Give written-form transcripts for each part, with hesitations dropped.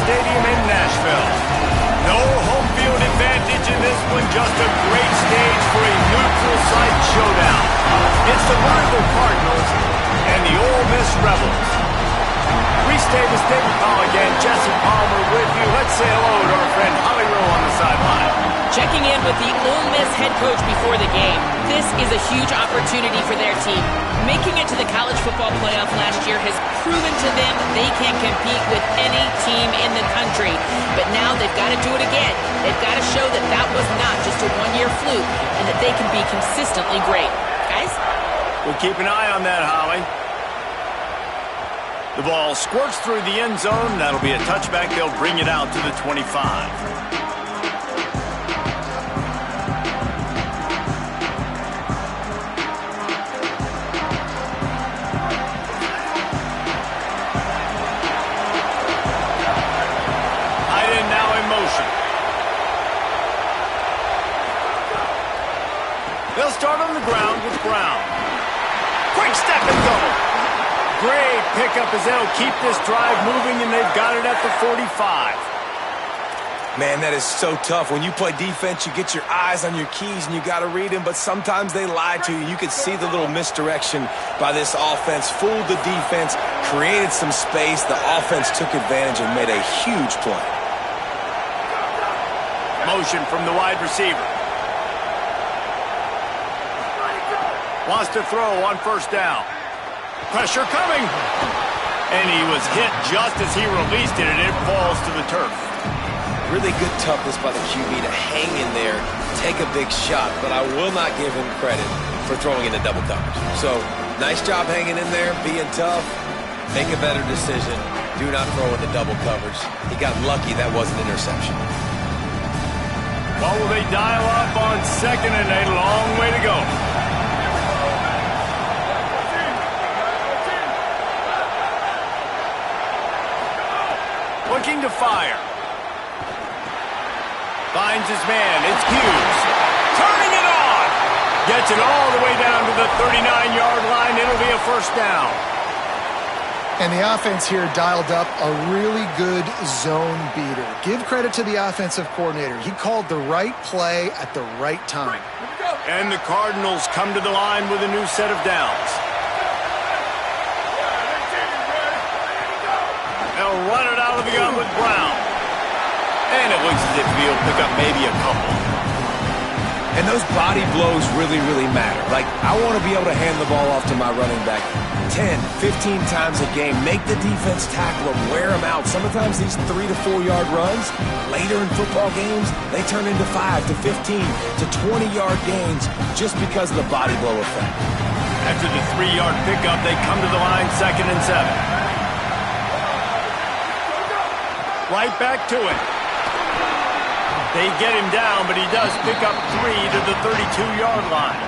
Stadium in Nashville. No home field advantage in this one, just a great stage for a neutral site showdown. It's the rival Cardinals and the Ole Miss Rebels. We stay with David Paul again. Jesse Palmer with you. Let's say hello to our friend Holly Rowe on the sideline. Checking in with the Ole Miss head coach before the game. This is a huge opportunity for their team. Making it to the college football playoff last year has proven to them they can compete with any team in the country. But now they've got to do it again. They've got to show that that was not just a one-year fluke and that they can be consistently great. Guys? We'll keep an eye on that, Holly. The ball squirts through the end zone. That'll be a touchback. They'll bring it out to the 25. They'll start on the ground with Brown. Quick step and go. Great pickup as they'll keep this drive moving, and they've got it at the 45. Man, that is so tough. When you play defense, you get your eyes on your keys, and you got to read them, but sometimes they lie to you. You could see the little misdirection by this offense, fooled the defense, created some space. The offense took advantage and made a huge play. Motion from the wide receiver. Wants to throw on first down. Pressure coming. And he was hit just as he released it, and it falls to the turf. Really good toughness by the QB to hang in there, take a big shot, but I will not give him credit for throwing into double coverage. So, nice job hanging in there, being tough. Make a better decision. Do not throw into double coverage. He got lucky that was an interception. Well, will they dial up on second and a long way to go? Looking to fire. Finds his man. It's Hughes. Turning it on. Gets it all the way down to the 39-yard line. It'll be a first down. And the offense here dialed up a really good zone beater. Give credit to the offensive coordinator. He called the right play at the right time. And the Cardinals come to the line with a new set of downs. They'll run it out of the gun with Brown. And it looks as if he'll pick up maybe a couple. And those body blows really, really matter. Like, I want to be able to hand the ball off to my running back 10, 15 times a game. Make the defense tackle them, wear them out. Sometimes these 3 to 4 yard runs, later in football games, they turn into 5 to 15 to 20-yard gains just because of the body blow effect. After the 3-yard pickup, they come to the line 2nd and 7. Right back to it. They get him down, but he does pick up 3 to the 32-yard line.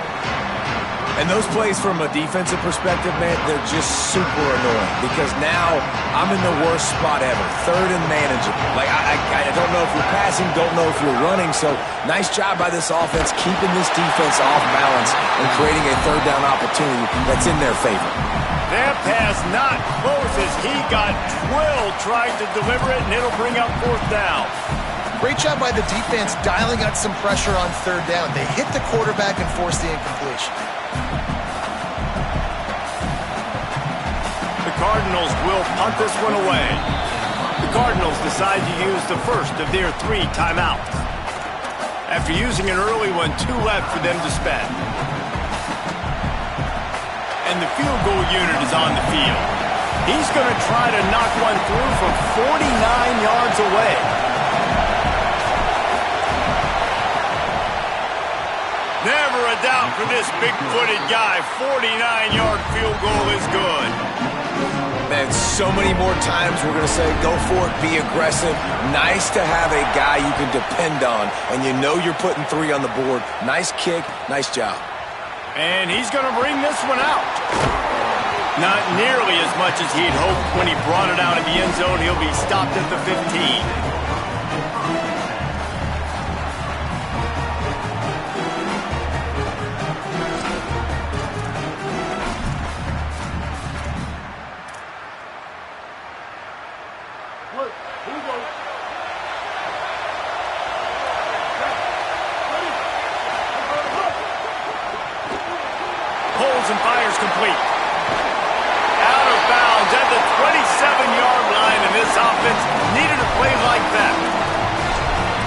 And those plays from a defensive perspective, man, they're just super annoying because now I'm in the worst spot ever. 3rd and manageable. Like, I don't know if you're passing, don't know if you're running. So, nice job by this offense keeping this defense off balance and creating a 3rd down opportunity that's in their favor. That pass not close as he got drilled trying to deliver it, and it'll bring up 4th down. Great job by the defense dialing up some pressure on 3rd down. They hit the quarterback and forced the incompletion. The Cardinals will punt this one away. The Cardinals decide to use the first of their 3 timeouts. After using an early one, 2 left for them to spend. And the field goal unit is on the field. He's going to try to knock one through from 49 yards away. Never a doubt for this big-footed guy. 49-yard field goal is good. Man, so many more times we're going to say, go for it, be aggressive. Nice to have a guy you can depend on, and you know you're putting 3 on the board. Nice kick, nice job. And he's going to bring this one out. Not nearly as much as he'd hoped when he brought it out of the end zone. He'll be stopped at the 15. Pulls and fires complete. Out of bounds at the 27-yard line, and this offense needed a play like that.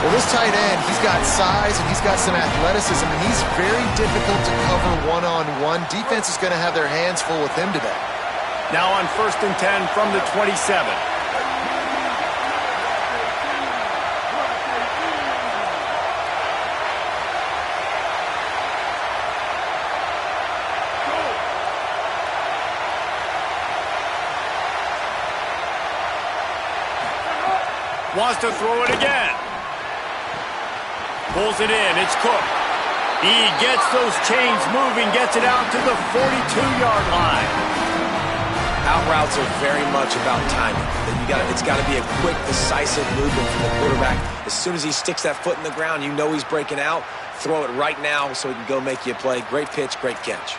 Well, this tight end, he's got size and he's got some athleticism, and he's very difficult to cover one-on-one. Defense is going to have their hands full with him today. Now on 1st and 10 from the 27. Wants to throw it again. Pulls it in. It's Cook. He gets those chains moving, gets it out to the 42-yard line. Out routes are very much about timing. It's got to be a quick, decisive movement from the quarterback. As soon as he sticks that foot in the ground, you know he's breaking out. Throw it right now so he can go make you a play. Great pitch, great catch.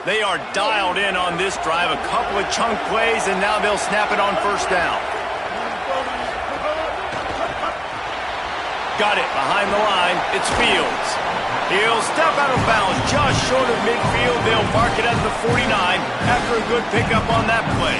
They are dialed in on this drive. A couple of chunk plays, and now they'll snap it on 1st down. Got it behind the line. It's Fields. He'll step out of bounds just short of midfield. They'll mark it at the 49 after a good pickup on that play.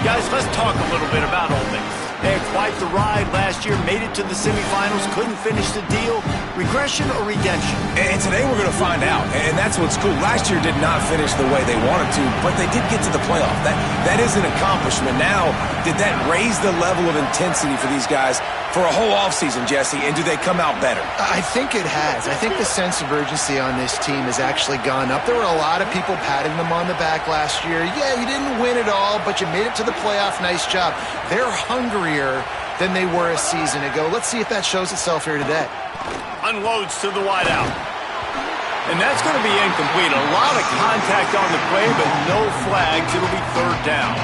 Guys, let's talk a little bit about Ole Miss. They had quite the ride last year, made it to the semifinals, couldn't finish the deal. Regression or redemption? And today we're going to find out, and that's what's cool. Last year did not finish the way they wanted to, but they did get to the playoff. That is an accomplishment. Now, did that raise the level of intensity for these guys for a whole offseason, Jesse, and do they come out better? I think it has. I think the sense of urgency on this team has actually gone up. There were a lot of people patting them on the back last year. Yeah, you didn't win it all, but you made it to the playoff. Nice job. They're hungrier than they were a season ago. Let's see if that shows itself here today. Unloads to the wideout. And that's going to be incomplete. A lot of contact on the play, but no flags. It'll be 3rd down.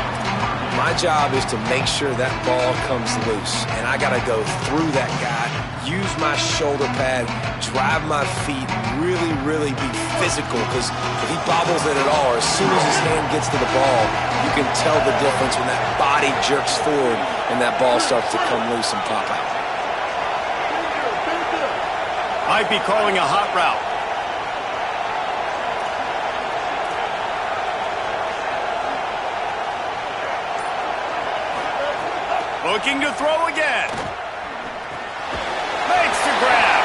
My job is to make sure that ball comes loose, and I got to go through that guy, use my shoulder pad, drive my feet, really be physical, because if he bobbles it at all, or as soon as his hand gets to the ball, you can tell the difference when that body jerks forward and that ball starts to come loose and pop out. Might be calling a hot route. Looking to throw again. Makes the grab.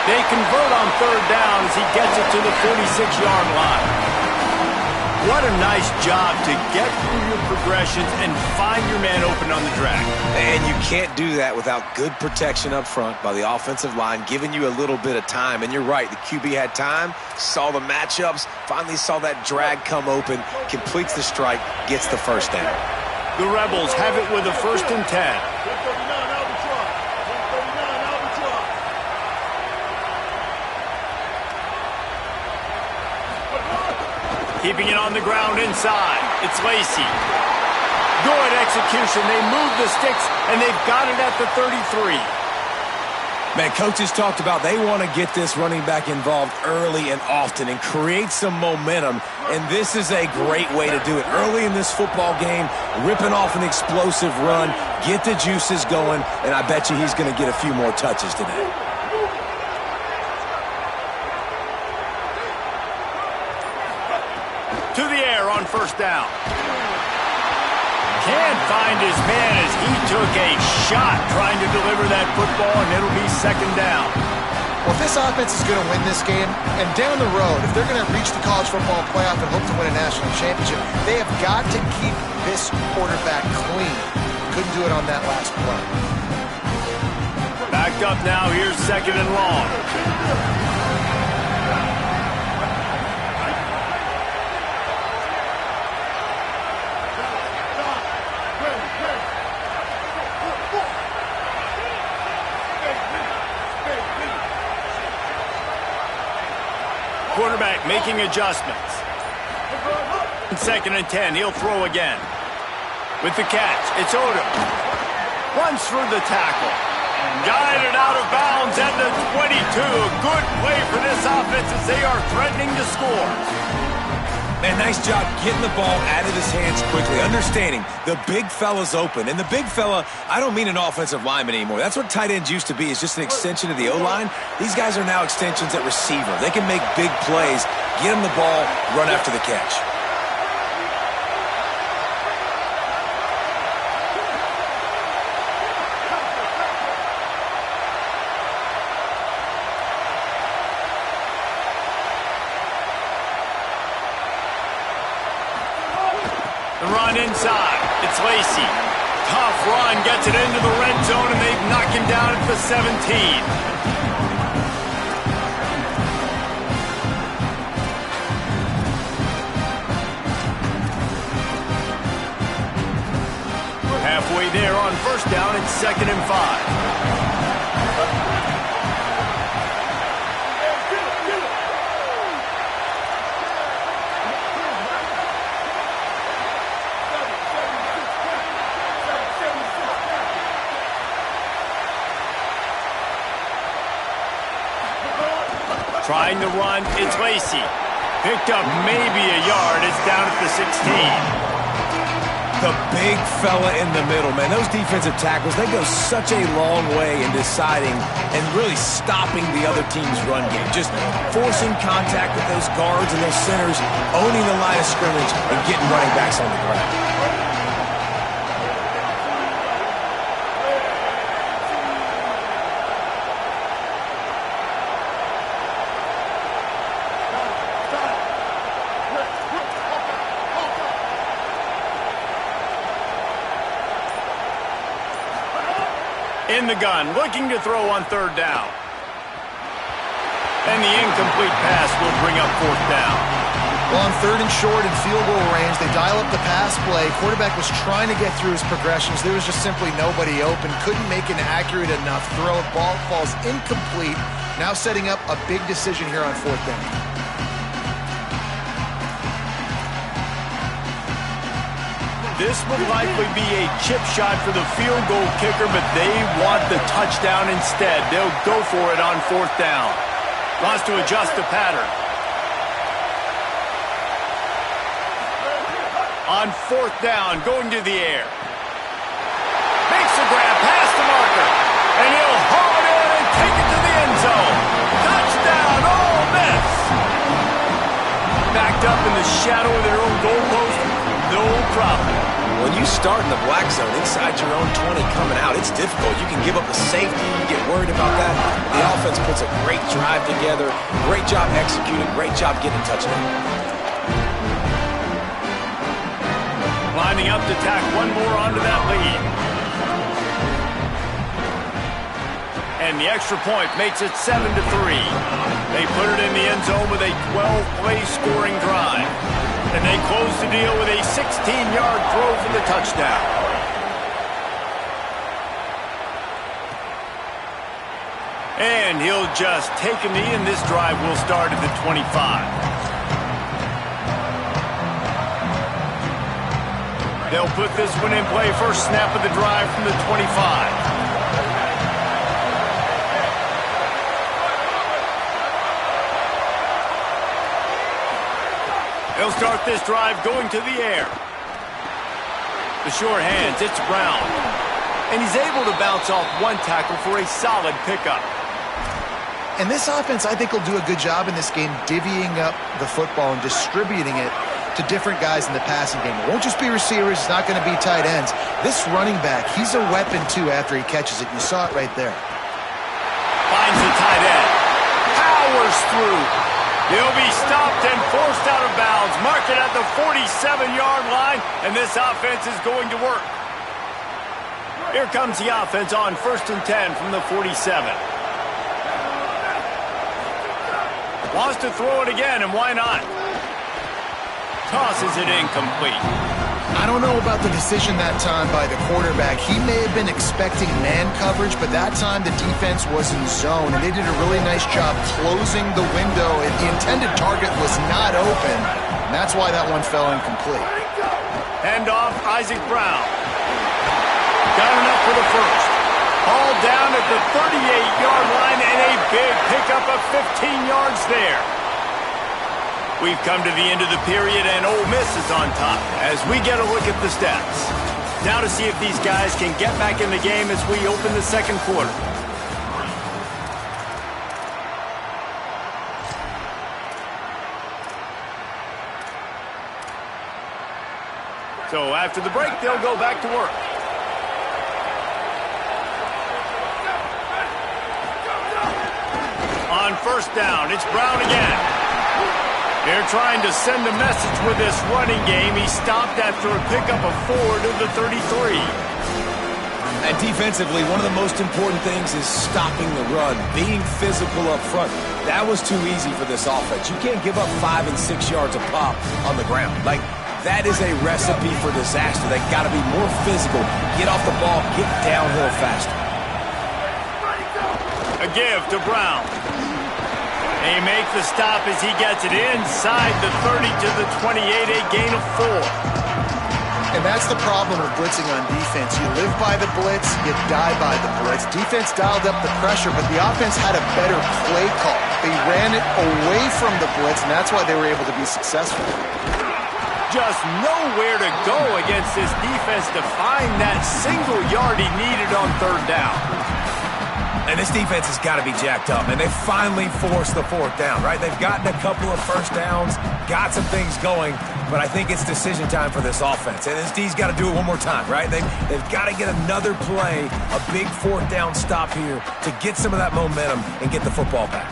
They convert on 3rd down as he gets it to the 46-yard line. What a nice job to get through your progressions and find your man open on the drag. And you can't do that without good protection up front by the offensive line, giving you a little bit of time. And you're right, the QB had time, saw the matchups, finally saw that drag come open, completes the strike, gets the 1st down. The Rebels have it with a 1st and 10. Keeping it on the ground inside. It's Lacey. Good execution. They move the sticks, and they've got it at the 33. Man, coaches talked about they want to get this running back involved early and often and create some momentum, and this is a great way to do it. Early in this football game, ripping off an explosive run, get the juices going, and I bet you he's going to get a few more touches today. To the air on 1st down. Can't find his man as he took a shot trying to deliver that football, and it'll be 2nd down. Well, if this offense is going to win this game, and down the road, if they're going to reach the college football playoff and hope to win a national championship, they have got to keep this quarterback clean. Couldn't do it on that last play. Backed up now. Here's 2nd and long. Quarterback making adjustments. 2nd and 10. He'll throw again. With the catch, it's Odom. Runs through the tackle. Guided out of bounds at the 22. A good play for this offense as they are threatening to score. Man, nice job getting the ball out of his hands quickly, understanding the big fella's open. And the big fella, I don't mean an offensive lineman anymore. That's what tight ends used to be, is just an extension of the O-line. These guys are now extensions at receiver. They can make big plays, get him the ball, run after the catch. Run inside. It's Lacy. Tough run. Gets it into the red zone, and they've knocked him down at the 17. Halfway there on first down. It's 2nd and 5. Trying to run, it's Lacy. Picked up maybe a yard. It's down at the 16. The big fella in the middle, man. Those defensive tackles, they go such a long way in deciding and really stopping the other team's run game. Just forcing contact with those guards and those centers, owning the line of scrimmage, and getting running backs on the ground. In the gun, looking to throw on 3rd down. And the incomplete pass will bring up 4th down. Well, on 3rd and short in field goal range, they dial up the pass play. Quarterback was trying to get through his progressions. There was just simply nobody open. Couldn't make an accurate enough throw. Ball falls incomplete. Now setting up a big decision here on 4th down. This will likely be a chip shot for the field goal kicker, but they want the touchdown instead. They'll go for it on 4th down. Wants to adjust the pattern. On 4th down, going to the air. Makes the grab past the marker. And he'll haul it in and take it to the end zone. Touchdown, Ole Miss. Backed up in the shadow of their own goalpost. No problem. When you start in the black zone inside your own 20 coming out, it's difficult. You can give up a safety. You get worried about that. The offense puts a great drive together. Great job executing. Great job getting a touchdown. Lining up to tack one more onto that lead. And the extra point makes it 7-3. They put it in the end zone with a 12-play scoring drive. And they close the deal with a 16-yard throw for the touchdown. And he'll just take a knee, and this drive will start at the 25. They'll put this one in play. First snap of the drive from the 25. They'll start this drive going to the air. The short hands, it's Brown. And he's able to bounce off one tackle for a solid pickup. And this offense, I think, will do a good job in this game divvying up the football and distributing it to different guys in the passing game. It won't just be receivers. It's not going to be tight ends. This running back, he's a weapon, too, after he catches it. You saw it right there. Finds the tight end. Powers through. He'll be stopped and forced out of bounds. Mark it at the 47-yard line, and this offense is going to work. Here comes the offense on 1st and 10 from the 47. Wants to throw it again, and why not? Tosses it incomplete. I don't know about the decision that time by the quarterback. He may have been expecting man coverage, but that time the defense was in zone, and they did a really nice job closing the window. The intended target was not open, and that's why that one fell incomplete. Hand off, Isaac Brown. Got enough for the first. Hauled down at the 38-yard line and a big pickup of 15 yards there. We've come to the end of the period and Ole Miss is on top as we get a look at the stats. Now to see if these guys can get back in the game as we open the second quarter. So after the break, they'll go back to work. On first down, it's Brown again. They're trying to send a message with this running game. He stopped after a pickup of 4 to the 33. And defensively, one of the most important things is stopping the run, being physical up front. That was too easy for this offense. You can't give up 5 and 6 yards a pop on the ground. That is a recipe for disaster. They got to be more physical, get off the ball, get downhill faster. A give to Brown. They make the stop as he gets it inside the 30 to the 28, a gain of 4. And that's the problem with blitzing on defense. You live by the blitz, you die by the blitz. Defense dialed up the pressure, but the offense had a better play call. They ran it away from the blitz, and that's why they were able to be successful. Just nowhere to go against this defense to find that single yard he needed on third down. And this defense has got to be jacked up, and they finally forced the fourth down, right? They've gotten a couple of first downs, got some things going, but I think it's decision time for this offense. And this D's got to do it one more time, right? They've got to get another play, a big fourth down stop here to get some of that momentum and get the football back.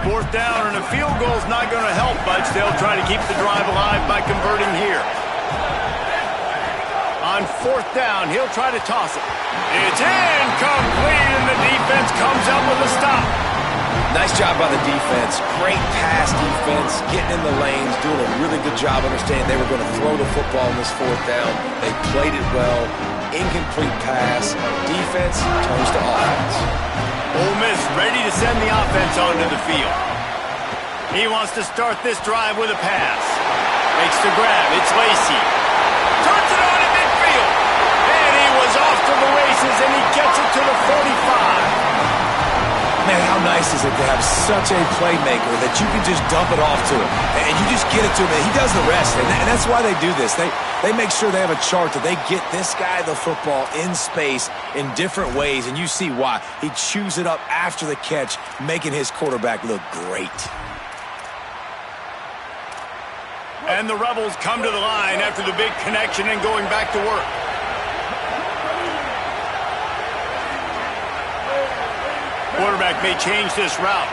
Fourth down and a field goal is not going to help much. They'll try to keep the drive alive by converting here. On fourth down, he'll try to toss it. It's incomplete, and the defense comes up with a stop. Nice job by the defense. Great pass defense, getting in the lanes, doing a really good job understanding they were going to throw the football on this fourth down. They played it well. Incomplete pass. Defense turns to offense. Ole Miss ready to send the offense onto the field. He wants to start this drive with a pass. Makes the grab. It's Lacey. Turns it on in midfield. And he was off to the races, and he gets it to the 45. Man, how nice is it to have such a playmaker that you can just dump it off to him, and you just get it to him, and he does the rest. And that's why they do this. They make sure they have a chart that they get this guy the football in space in different ways, and you see why. He chews it up after the catch, making his quarterback look great. And the Rebels come to the line after the big connection and going back to work. Quarterback may change this route.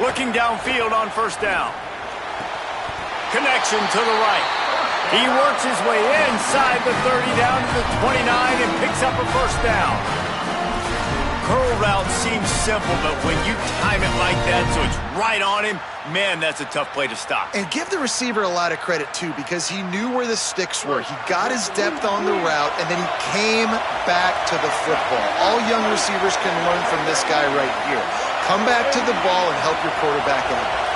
Looking downfield on first down. Connection to the right. He works his way inside the 30 down to the 29 and picks up a first down. Curl route seems simple, but when you time it like that so it's right on him, man, that's a tough play to stop. And give the receiver a lot of credit, too, because he knew where the sticks were. He got his depth on the route, and then he came back to the football. All young receivers can learn from this guy right here. Come back to the ball and help your quarterback out.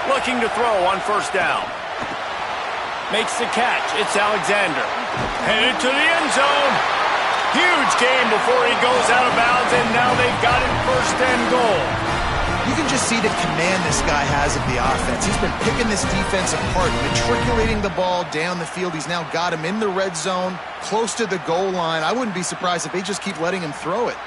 Looking to throw on first down. Makes the catch. It's Alexander. Headed to the end zone. Huge game before he goes out of bounds, and now they've got it first and goal. You can just see the command this guy has of the offense. He's been picking this defense apart, matriculating the ball down the field. He's now got him in the red zone, close to the goal line. I wouldn't be surprised if they just keep letting him throw it.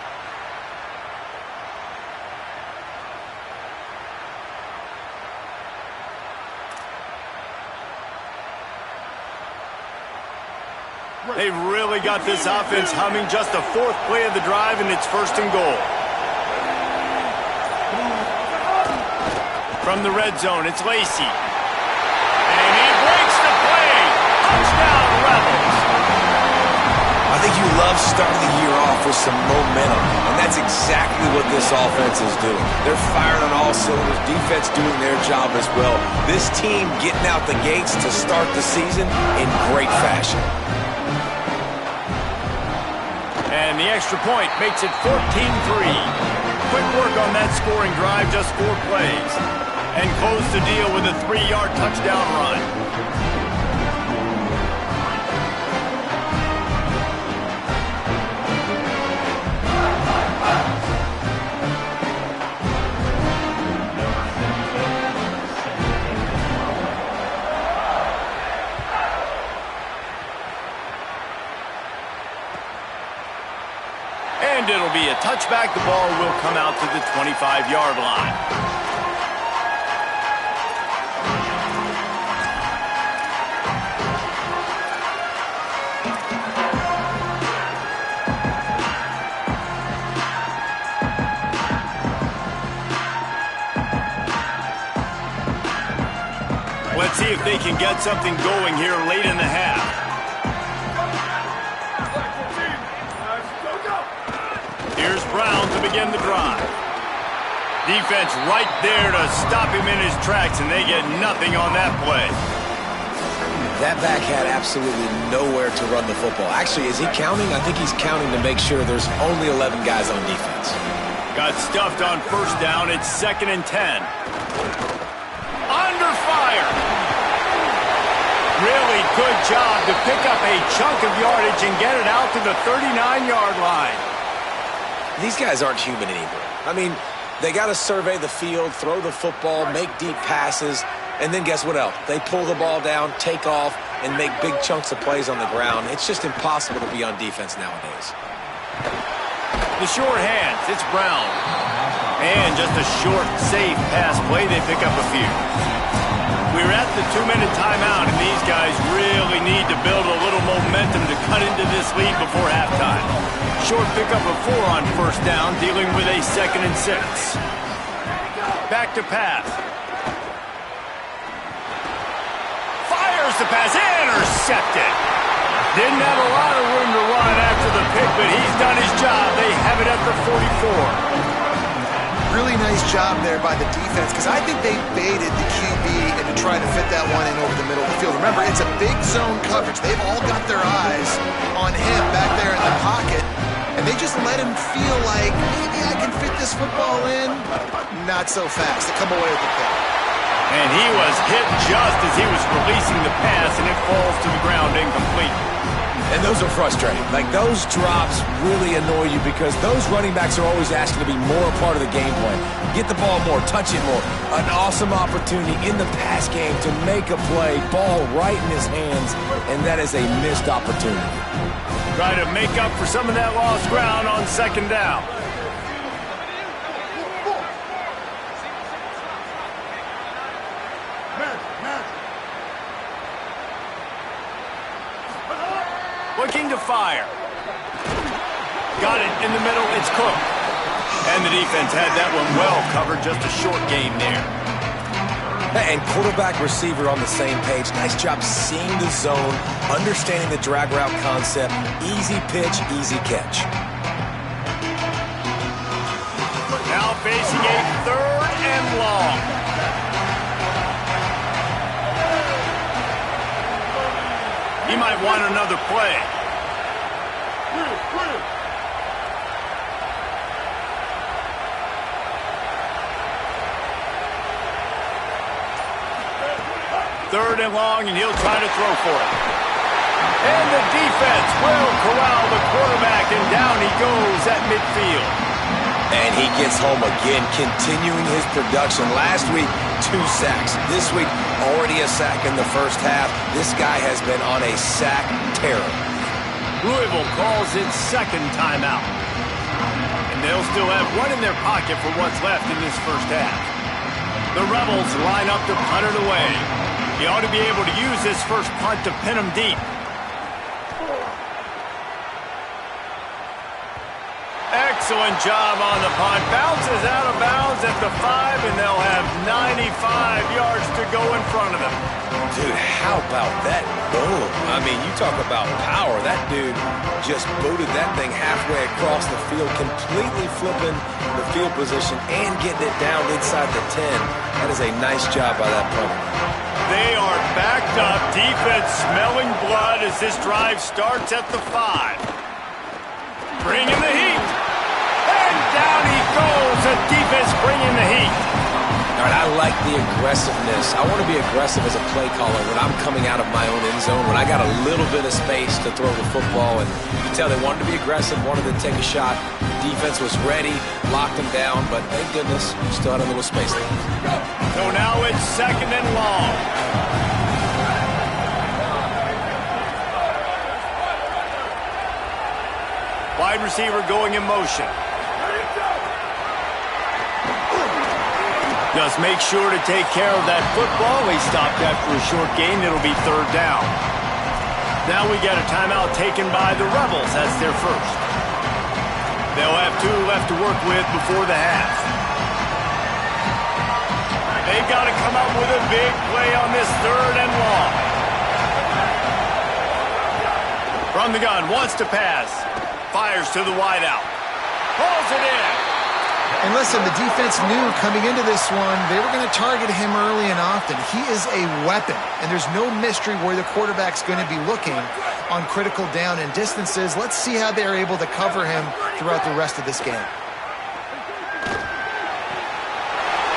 They've really got this offense humming. Just the fourth play of the drive, and it's first and goal. From the red zone, it's Lacey. And he breaks the play. Touchdown, Rebels. I think you love starting the year off with some momentum, and that's exactly what this offense is doing. They're firing on all cylinders, defense doing their job as well. This team getting out the gates to start the season in great fashion. And the extra point makes it 14-3. Quick work on that scoring drive, just 4 plays. And close the deal with a 3-yard touchdown run. And it'll be a touchback. The ball will come out to the 25-yard line. Let's see if they can get something going here late in the half. Here's Brown to begin the drive. Defense right there to stop him in his tracks, and they get nothing on that play. That back had absolutely nowhere to run the football. Actually, is he counting? I think he's counting to make sure there's only 11 guys on defense. Got stuffed on first down. It's 2nd and 10. Under fire. Really good job to pick up a chunk of yardage and get it out to the 39-yard line. These guys aren't human anymore. I mean, they got to survey the field, throw the football, make deep passes, and then guess what else? They pull the ball down, take off, and make big chunks of plays on the ground. It's just impossible to be on defense nowadays. The short hands, it's Brown. And just a short, safe pass play, they pick up a few. We're at the 2-minute timeout, and these guys really need to build a little momentum to cut into this lead before halftime. Short pickup of 4 on first down, dealing with a 2nd and 6. Back to pass. Fires the pass, intercepted. Didn't have a lot of room to run after the pick, but he's done his job. They have it at the 44. Really nice job there by the defense, because I think they baited the QB and to try to fit that one in over the middle of the field. Remember, it's a big zone coverage. They've all got their eyes on him back there in the pocket, and they just let him feel like, maybe I can fit this football in. Not so fast. They come away with the pick. And he was hit just as he was releasing the pass, and it falls to the ground incomplete. And those are frustrating. Like, those drops really annoy you because those running backs are always asking to be more a part of the game plan. Get the ball more, touch it more. An awesome opportunity in the pass game to make a play, ball right in his hands, and that is a missed opportunity. Try to make up for some of that lost ground on 2nd down. Looking to fire. Got it in the middle. It's Cook. And the defense had that one well covered. Just a short game there. And quarterback, receiver on the same page. Nice job seeing the zone, understanding the drag route concept. Easy pitch, easy catch. Now facing a 3rd and long. He might want another play. Third and long, and he'll try to throw for it. And the defense will corral the quarterback, and down he goes at midfield. And he gets home again, continuing his production. Last week, 2 sacks. This week, already a sack in the first half. This guy has been on a sack terror. Louisville calls its 2nd timeout. And they'll still have one in their pocket for what's left in this first half. The Rebels line up to punt it away. He ought to be able to use this first punt to pin him deep. Excellent job on the punt. Bounces out of bounds at the 5, and they'll have 95 yards to go in front of them. Dude, how about that boom? I mean, you talk about power. That dude just booted that thing halfway across the field, completely flipping the field position and getting it down inside the 10. That is a nice job by that punter. They are backed up. Defense smelling blood as this drive starts at the 5. Bringing the heat. And down he goes. The defense bringing the heat. All right, I like the aggressiveness. I want to be aggressive as a play caller when I'm coming out of my own end zone, when I got a little bit of space to throw the football. And you can tell they wanted to be aggressive, wanted to take a shot. Defense was ready, locked them down, but thank goodness we still had a little space left. So now it's 2nd and long. Wide receiver going in motion. Just make sure to take care of that football. He stopped after a short gain. It'll be 3rd down. Now we got a timeout taken by the Rebels. That's their first. They'll have 2 left to work with before the half. They've got to come up with a big play on this 3rd and long. From the gun, wants to pass. Fires to the wideout. Pulls it in. And listen, the defense knew coming into this one, they were going to target him early and often. He is a weapon, and there's no mystery where the quarterback's going to be looking on critical down and distances. Let's see how they're able to cover him throughout the rest of this game.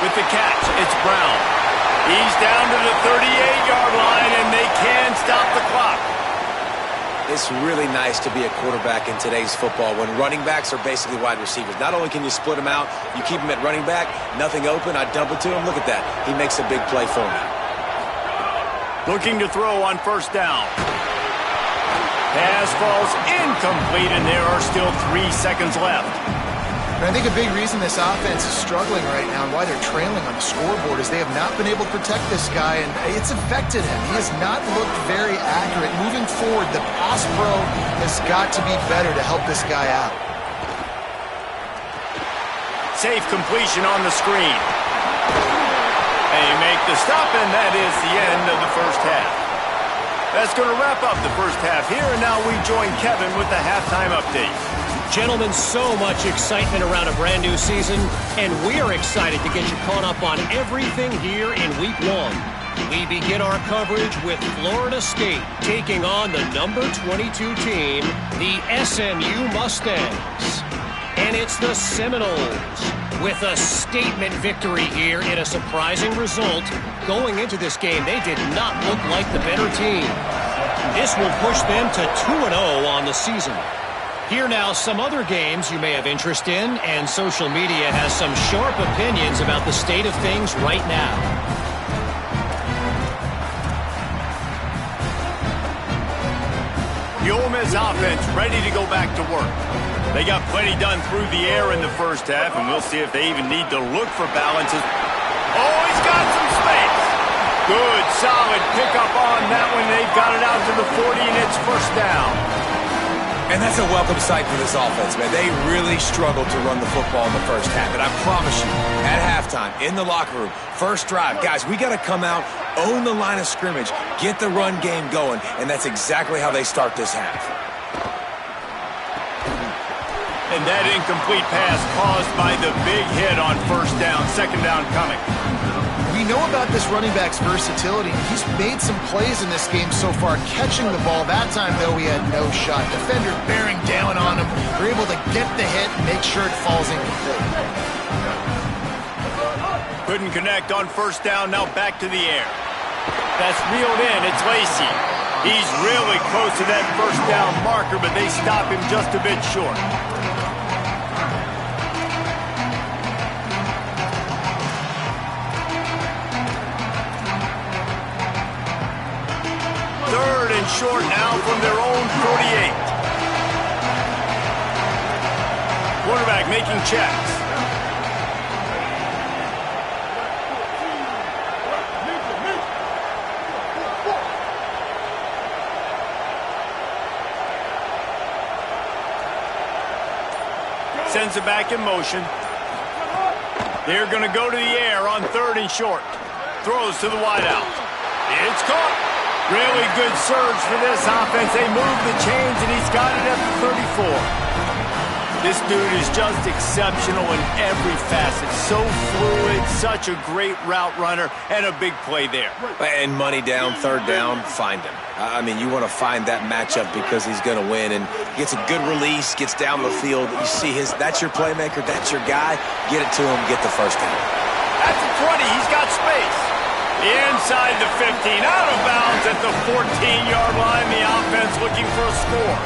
With the catch, it's Brown. He's down to the 38-yard line, and they can stop the clock. It's really nice to be a quarterback in today's football when running backs are basically wide receivers. Not only can you split them out, you keep them at running back, nothing open, I dump it to him. Look at that. He makes a big play for me. Looking to throw on 1st down. Pass falls incomplete, and there are still 3 seconds left. And I think a big reason this offense is struggling right now and why they're trailing on the scoreboard is they have not been able to protect this guy, and it's affected him. He has not looked very accurate. Moving forward, the pass pro has got to be better to help this guy out. Safe completion on the screen. They make the stop, and that is the end of the first half. That's going to wrap up the first half here, and now we join Kevin with the halftime update. Gentlemen, so much excitement around a brand new season, and we're excited to get you caught up on everything here in Week 1. We begin our coverage with Florida State taking on the number 22 team, the SMU Mustangs. And it's the Seminoles with a statement victory here in a surprising result. Going into this game, they did not look like the better team. This will push them to 2-0 on the season. Here now, some other games you may have interest in, and social media has some sharp opinions about the state of things right now. The Ole Miss offense ready to go back to work. They got plenty done through the air in the first half, and we'll see if they even need to look for balances. Oh, he's got some space. Good, solid pickup on that one. They've got it out to the 40, and it's 1st down. And that's a welcome sight for this offense, man. They really struggled to run the football in the first half. And I promise you, at halftime, in the locker room, first drive, guys, we got to come out, own the line of scrimmage, get the run game going, and that's exactly how they start this half. And that incomplete pass caused by the big hit on 1st down, 2nd down coming. We know about this running back's versatility. He's made some plays in this game so far, catching the ball. That time, though, he had no shot. Defender bearing down on him. They're able to get the hit and make sure it falls incomplete. Couldn't connect on 1st down. Now back to the air. That's reeled in. It's Lacey. He's really close to that 1st down marker, but they stop him just a bit short. Short now from their own 48. Quarterback making checks. Sends it back in motion. They're going to go to the air on 3rd and short. Throws to the wideout. It's caught. Really good surge for this offense. They move the chains, and he's got it at the 34. This dude is just exceptional in every facet. So fluid, such a great route runner, and a big play there. And money down, third down, find him. I mean, you want to find that matchup because he's going to win, and gets a good release, gets down the field. You see that's your playmaker, that's your guy. Get it to him, get the first down. At the 20, he's got space. Inside the 15, out of bounds at the 14-yard line. The offense looking for a score.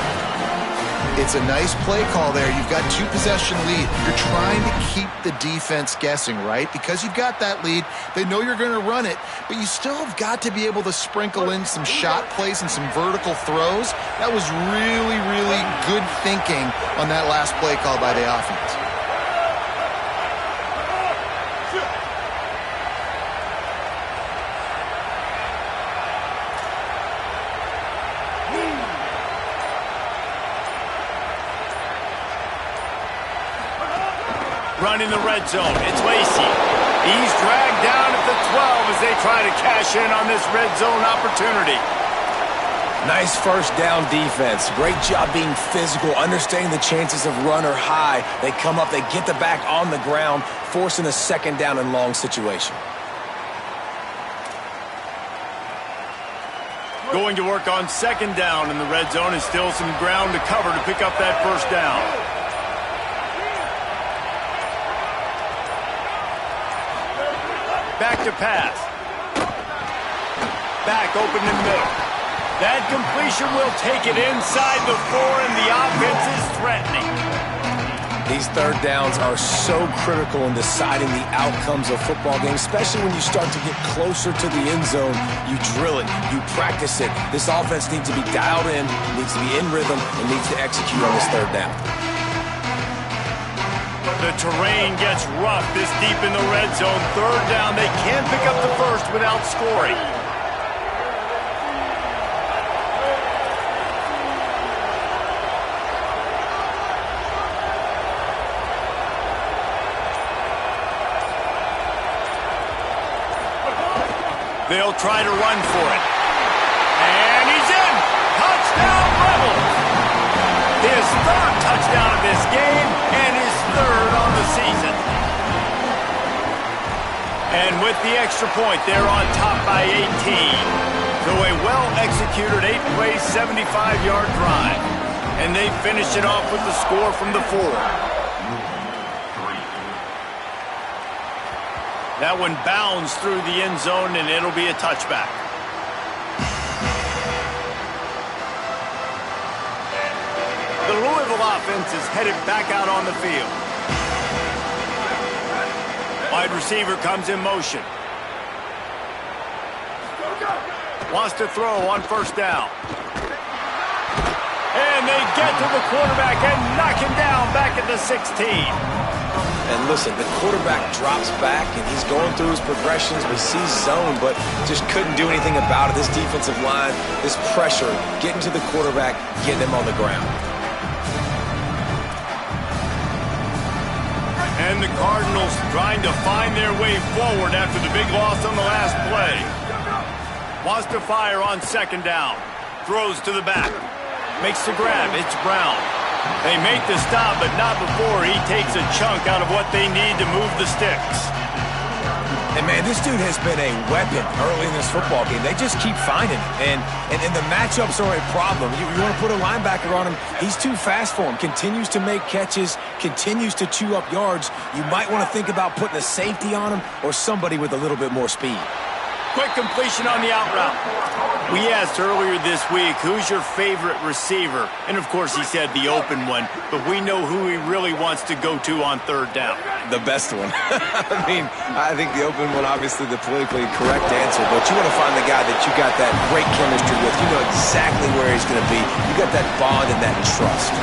It's a nice play call there. You've got 2-possession lead. You're trying to keep the defense guessing, right? Because you've got that lead. They know you're going to run it, but you still have got to be able to sprinkle in some shot plays and some vertical throws. That was really, really good thinking on that last play call by the offense. Running the red zone, it's Lacy. He's dragged down at the 12 as they try to cash in on this red zone opportunity. Nice first down defense. Great job being physical, understanding the chances of run are high. They come up, they get the back on the ground, forcing a second down and long situation. Going to work on second down in the red zone, and still some ground to cover to pick up that first down. Back to pass. Back open in the middle. That completion will take it inside the 4, and the offense is threatening. These third downs are so critical in deciding the outcomes of football games, especially when you start to get closer to the end zone. You drill it, you practice it. This offense needs to be dialed in, needs to be in rhythm, and needs to execute on this third down. The terrain gets rough this deep in the red zone. Third down, they can't pick up the first without scoring. They'll try to run for it. And he's in! Touchdown, Rebels! His third touchdown of this game, and his third on the season. And with the extra point, they're on top by 18. So a well-executed 8-play, 75-yard drive. And they finish it off with the score from the 4. That one bounds through the end zone, and it'll be a touchback. The Louisville offense is headed back out on the field. Wide receiver comes in motion. Wants to throw on first down. And they get to the quarterback and knock him down back at the 16. And listen, the quarterback drops back, and he's going through his progressions. We see zone, but just couldn't do anything about it. This defensive line, this pressure, getting to the quarterback, getting him on the ground. And the Cardinals trying to find their way forward after the big loss on the last play. Wants to fire on second down. Throws to the back. Makes the grab. It's Brown. They make the stop, but not before he takes a chunk out of what they need to move the sticks. And, man, this dude has been a weapon early in this football game. They just keep finding it. And the matchups are a problem. You want to put a linebacker on him, he's too fast for him. Continues to make catches, continues to chew up yards. You might want to think about putting a safety on him or somebody with a little bit more speed. Quick completion on the out route. We asked earlier this week, who's your favorite receiver? And, of course, he said the open one, but we know who he really wants to go to on third down. The best one. I think the open one, obviously the politically correct answer, but you want to find the guy that you got that great chemistry with. You know exactly where he's going to be. You got that bond and that trust.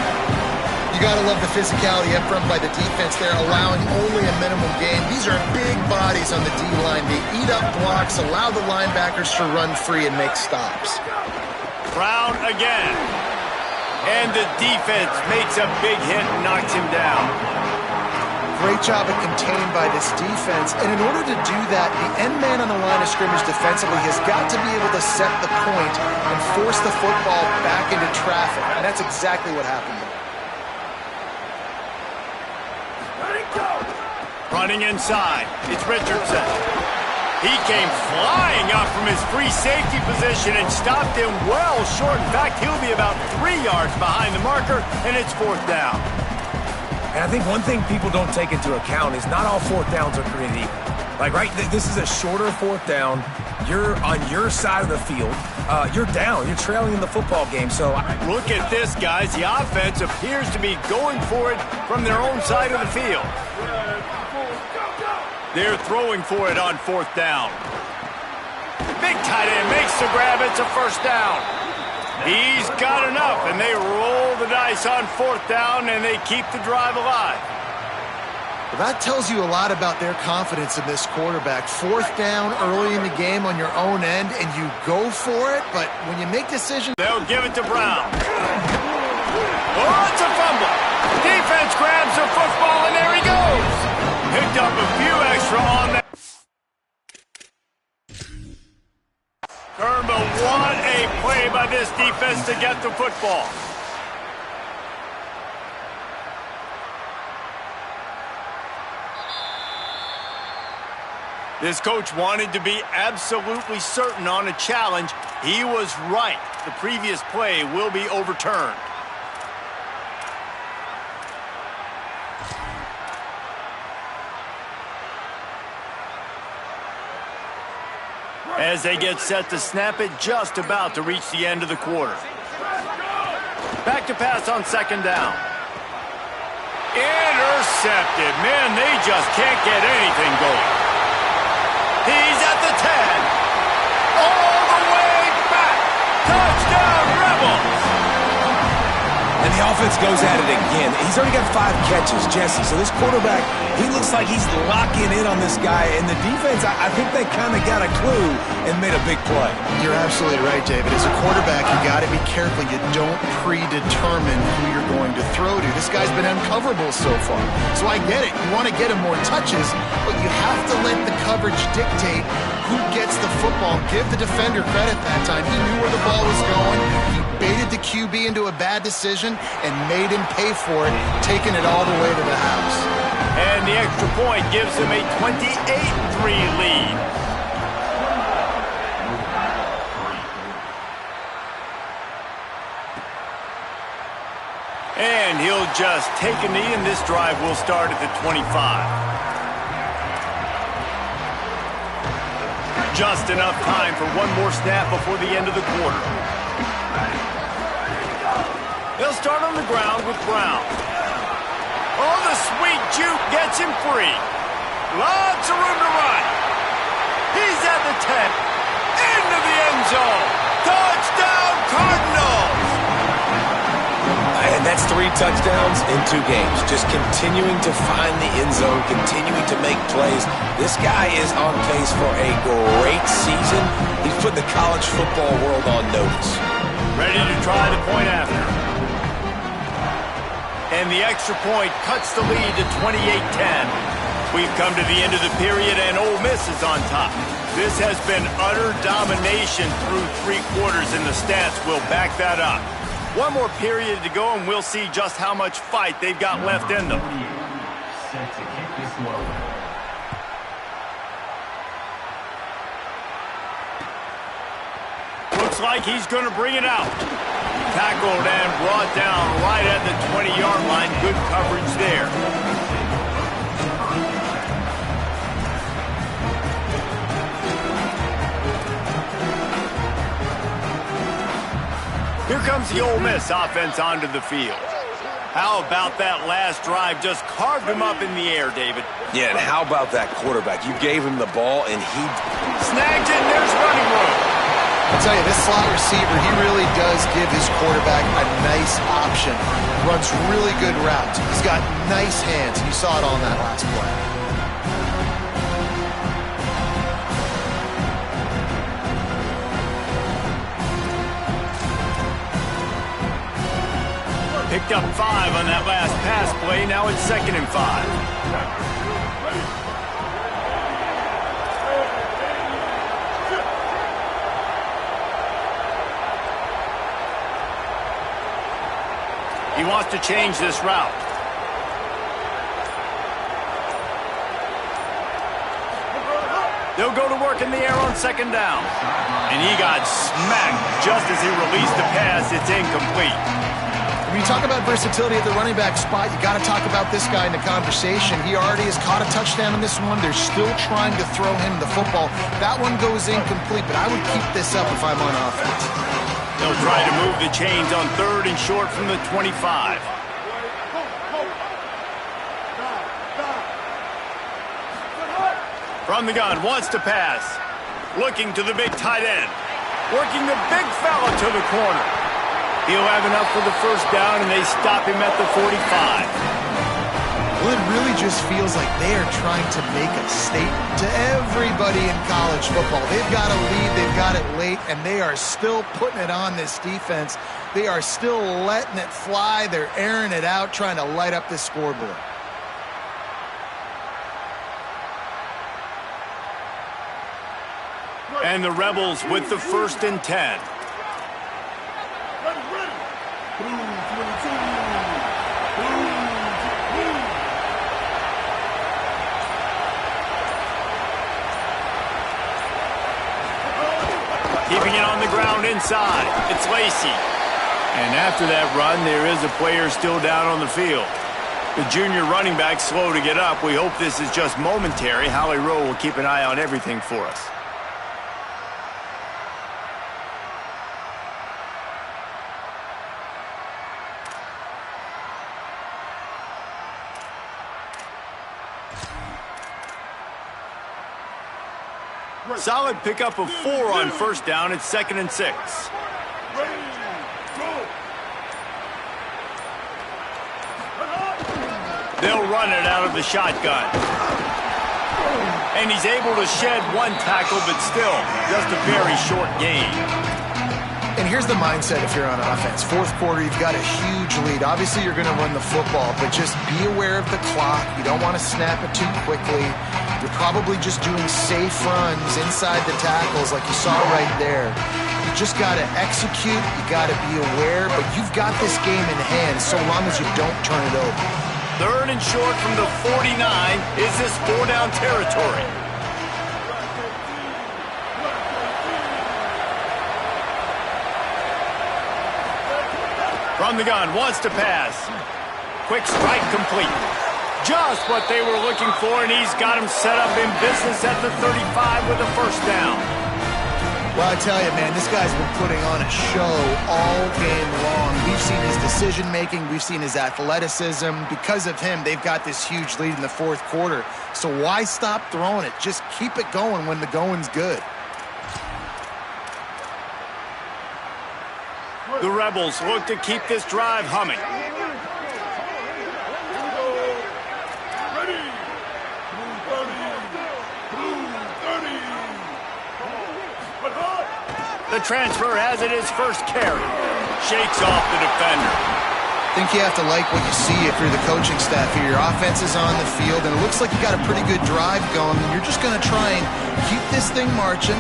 You got to love the physicality up front by the defense there, allowing only a minimum gain. These are big bodies on the D-line. They eat up blocks, allow the linebackers to run free and make stops. Brown again. And the defense makes a big hit and knocks him down. Great job at contained by this defense. And in order to do that, the end man on the line of scrimmage defensively has got to be able to set the point and force the football back into traffic. And that's exactly what happened there. Running inside, it's Richardson. He came flying up from his free safety position and stopped him well short. In fact, he'll be about 3 yards behind the marker, and it's 4th down. And I think one thing people don't take into account is not all 4th downs are created equal. Like, right, this is a shorter 4th down. You're on your side of the field. You're down. You're trailing in the football game. So look at this, guys. The offense appears to be going for it from their own side of the field. They're throwing for it on 4th down. Big tight end makes the grab. It's a 1st down. He's got enough, and they roll the dice on 4th down, and they keep the drive alive. Well, that tells you a lot about their confidence in this quarterback. 4th down early in the game on your own end, and you go for it, but when you make decisions... They'll give it to Brown. Oh, it's a fumble. Defense grabs the football, and there he goes. Picked up a few extra on that. Turnbull, what a play by this defense to get the football. This coach wanted to be absolutely certain on a challenge. He was right. The previous play will be overturned. As they get set to snap it, just about to reach the end of the quarter. Back to pass on 2nd down. Intercepted. Man, they just can't get anything going. He's at the 10. All the way back. Touchdown, Rebels. And the offense goes at it again. He's already got 5 catches, Jesse. So this quarterback, he looks like he's locking in on this guy. And the defense, I think they kind of got a clue and made a big play. You're absolutely right, David. As a quarterback, you got to be careful. You don't predetermine who you're going to throw to. This guy's been uncoverable so far. So I get it. You want to get him more touches, but you have to let the coverage dictate who gets the football. Give the defender credit that time. He knew where the ball was going. He baited the QB into a bad decision and made him pay for it, taking it all the way to the house. And the extra point gives them a 28-3 lead. And he'll just take a knee, and this drive will start at the 25. Just enough time for one more snap before the end of the quarter. They'll start on the ground with Brown. Oh, the sweet juke gets him free. Lots of room to run. He's at the 10. Into the end zone. Touchdown, Cardinals! And that's 3 touchdowns in 2 games. Just continuing to find the end zone, continuing to make plays. This guy is on pace for a great season. He's put the college football world on notice. Ready to try the point after. And the extra point cuts the lead to 28-10. We've come to the end of the period, and Ole Miss is on top. This has been utter domination through 3 quarters, and the stats will back that up. One more period to go, and we'll see just how much fight they've got left in them. Set to kick this low. Looks like he's going to bring it out. Tackled and brought down right at the 20-yard line. Good coverage there. Here comes the Ole Miss offense onto the field. How about that last drive? Just carved him up in the air, David. Yeah, and how about that quarterback? You gave him the ball, and he snagged it, and there's running room. I'll tell you, this slot receiver, he really does give his quarterback a nice option. Runs really good routes. He's got nice hands, and you saw it on that last play. Picked up 5 on that last pass play. Now it's 2nd and 5. He wants to change this route. They'll go to work in the air on second down. And he got smacked just as he released the pass. It's incomplete. When you talk about versatility at the running back spot, you got to talk about this guy in the conversation. He already has caught a touchdown in this one. They're still trying to throw him the football. That one goes incomplete, but I would keep this up if I'm on offense. They'll try to move the chains on 3rd and short from the 25. From the gun, wants to pass. Looking to the big tight end. Working the big fella to the corner. He'll have enough for the first down, and they stop him at the 45. Well, it really just feels like they are trying to make a statement to everybody in college football. They've got a lead, they've got it late, and they are still putting it on this defense. They are still letting it fly. They're airing it out, trying to light up this scoreboard. And the Rebels with the 1st and 10. Keeping it on the ground inside. It's Lacey. And after that run, there is a player still down on the field. The junior running back slow to get up. We hope this is just momentary. Howie Rowe will keep an eye on everything for us. Solid pickup of 4 on first down. It's 2nd and 6. They'll run it out of the shotgun. And he's able to shed 1 tackle, but still just a very short gain. And here's the mindset if you're on offense. 4th quarter, you've got a huge lead. Obviously, you're going to run the football, but just be aware of the clock. You don't want to snap it too quickly. You're probably just doing safe runs inside the tackles like you saw right there. You just got to execute. You got to be aware, but you've got this game in hand so long as you don't turn it over. 3rd and short from the 49. Is this 4-down territory? From the gun, wants to pass. Quick strike complete. Just what they were looking for, and he's got him set up in business at the 35 with a first down. Well, I tell you, man, this guy's been putting on a show all game long. We've seen his decision-making. We've seen his athleticism. Because of him, they've got this huge lead in the 4th quarter. So why stop throwing it? Just keep it going when the going's good. The Rebels look to keep this drive humming. The transfer has it his first carry. Shakes off the defender. I think you have to like what you see if you're the coaching staff here. Your offense is on the field, and it looks like you got a pretty good drive going. And you're just going to try and keep this thing marching,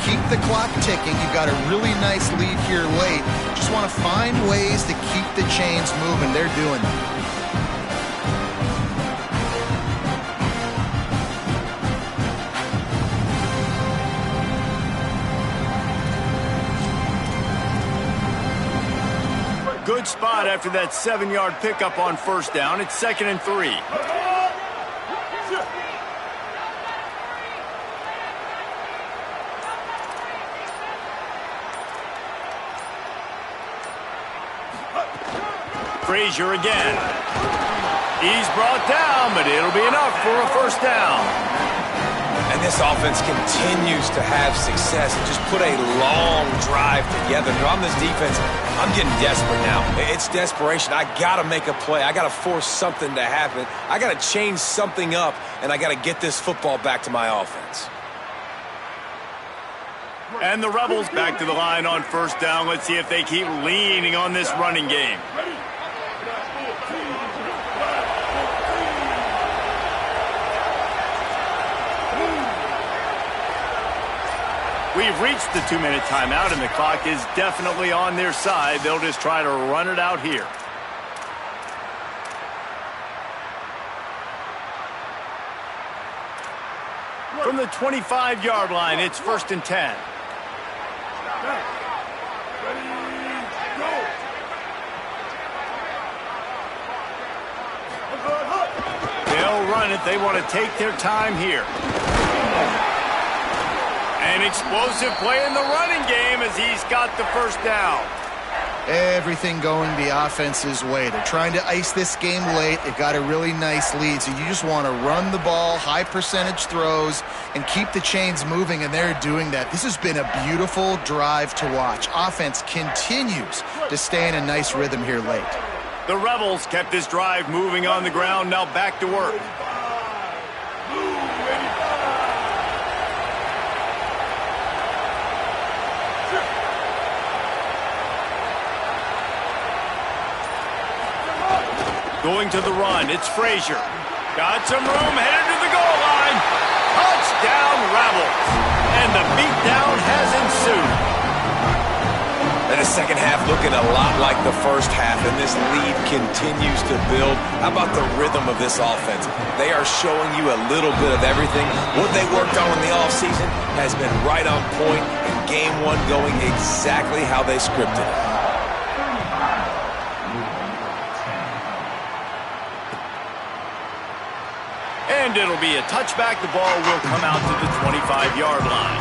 keep the clock ticking. You've got a really nice lead here late. Just want to find ways to keep the chains moving. They're doing it. Good spot after that 7-yard pickup on first down. It's 2nd and 3. Frazier again. He's brought down, but it'll be enough for a first down. And this offense continues to have success and just put a long drive together. On this defense, I'm getting desperate now. It's desperation. I got to make a play. I got to force something to happen. I got to change something up, and I got to get this football back to my offense. And the Rebels back to the line on first down. Let's see if they keep leaning on this running game. We've reached the 2-minute timeout, and the clock is definitely on their side. They'll just try to run it out here. From the 25-yard line, it's 1st and 10. They'll run it. They want to take their time here. An explosive play in the running game as he's got the first down. Everything going the offense's way. They're trying to ice this game late. They've got a really nice lead, so you just want to run the ball, high percentage throws, and keep the chains moving, and they're doing that. This has been a beautiful drive to watch. Offense continues to stay in a nice rhythm here late. The Rebels kept this drive moving on the ground. Now back to work. Going to the run, it's Frazier. Got some room, headed to the goal line. Touchdown, Rebels. And the beatdown has ensued. And the second half looking a lot like the first half, and this lead continues to build. How about the rhythm of this offense? They are showing you a little bit of everything. What they worked on in the offseason has been right on point, and game one going exactly how they scripted it. And it'll be a touchback. The ball will come out to the 25-yard line.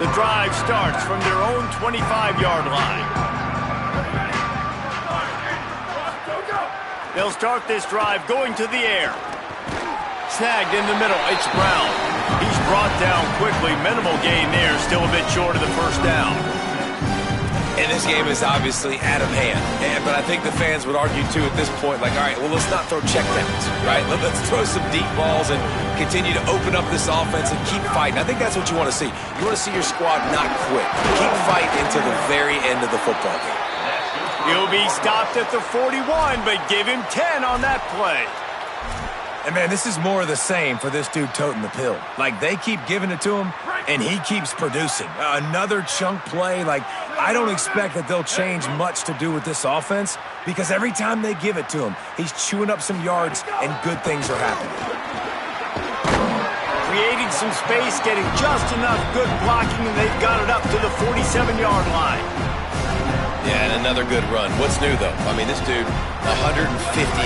The drive starts from their own 25-yard line. They'll start this drive going to the air. Snagged in the middle. It's Brown. He's brought down quickly. Minimal gain there. Still a bit short of the first down. And this game is obviously out of hand. But I think the fans would argue, too, at this point, like, all right, well, let's not throw checkdowns, right? Let's throw some deep balls and continue to open up this offense and keep fighting. I think that's what you want to see. You want to see your squad not quit. Keep fighting until the very end of the football game. He'll be stopped at the 41, but give him 10 on that play. And, man, this is more of the same for this dude toting the pill. Like, they keep giving it to him, and he keeps producing. Another chunk play. Like, I don't expect that they'll change much to do with this offense because every time they give it to him, he's chewing up some yards, and good things are happening. Creating some space, getting just enough good blocking, and they've got it up to the 47-yard line. Yeah, and another good run. What's new, though? I mean, this dude, 150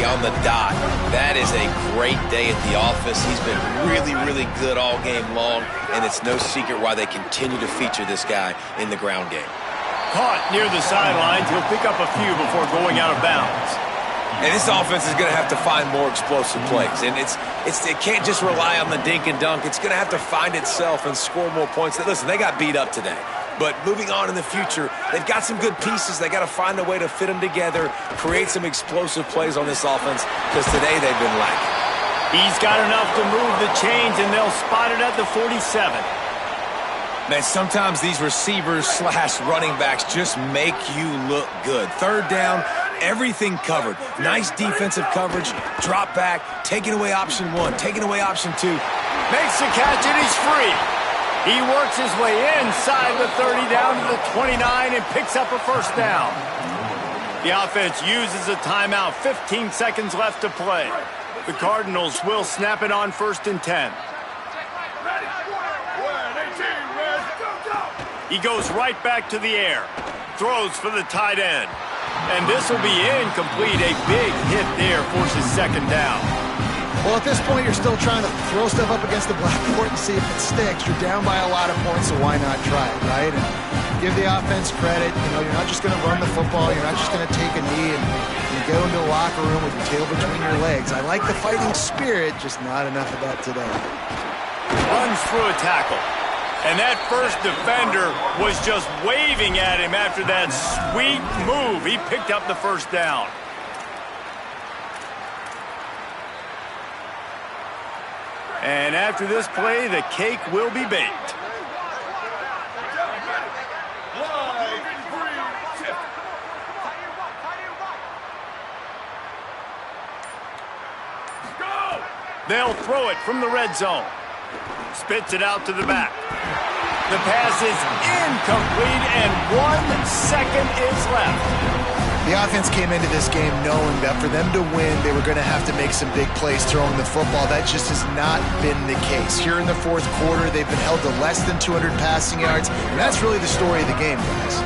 on the dot. That is a great day at the office. He's been really, really good all game long, and it's no secret why they continue to feature this guy in the ground game. Caught near the sidelines. He'll pick up a few before going out of bounds. And this offense is going to have to find more explosive plays. And it can't just rely on the dink and dunk. It's going to have to find itself and score more points. Listen, they got beat up today. But moving on in the future, they've got some good pieces. They got to find a way to fit them together, create some explosive plays on this offense, because today they've been lacking. He's got enough to move the chains, and they'll spot it at the 47. Man, sometimes these receivers/running backs just make you look good. Third down, everything covered. Nice defensive coverage, drop back, taking away option one, taking away option two. Makes the catch, and he's free. He works his way inside the 30 down to the 29 and picks up a first down. The offense uses a timeout. 15 seconds left to play. The Cardinals will snap it on 1st and 10. He goes right back to the air. Throws for the tight end. And this will be incomplete. A big hit there forces second down. Well, at this point, you're still trying to throw stuff up against the blackboard and see if it sticks. You're down by a lot of points, so why not try it, right? And give the offense credit. You know, you're not just going to run the football. You're not just going to take a knee and go into the locker room with your tail between your legs. I like the fighting spirit, just not enough of that today. Runs through a tackle. And that first defender was just waving at him after that sweet move. He picked up the first down. And after this play, the cake will be baked. They'll throw it from the red zone. Spits it out to the back. The pass is incomplete, and 1 second is left. The offense came into this game knowing that for them to win, they were going to have to make some big plays throwing the football. That just has not been the case. Here in the fourth quarter, they've been held to less than 200 passing yards, and that's really the story of the game, guys.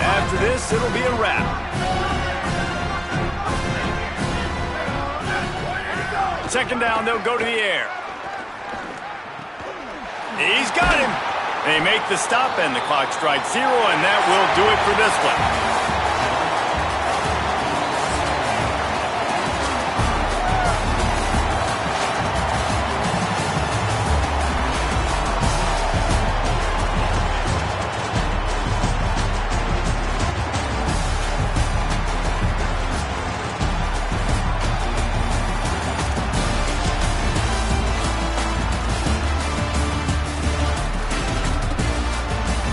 After this, it'll be a wrap. Second down, they'll go to the air. He's got him. They make the stop, and the clock strikes 0, and that will do it for this one.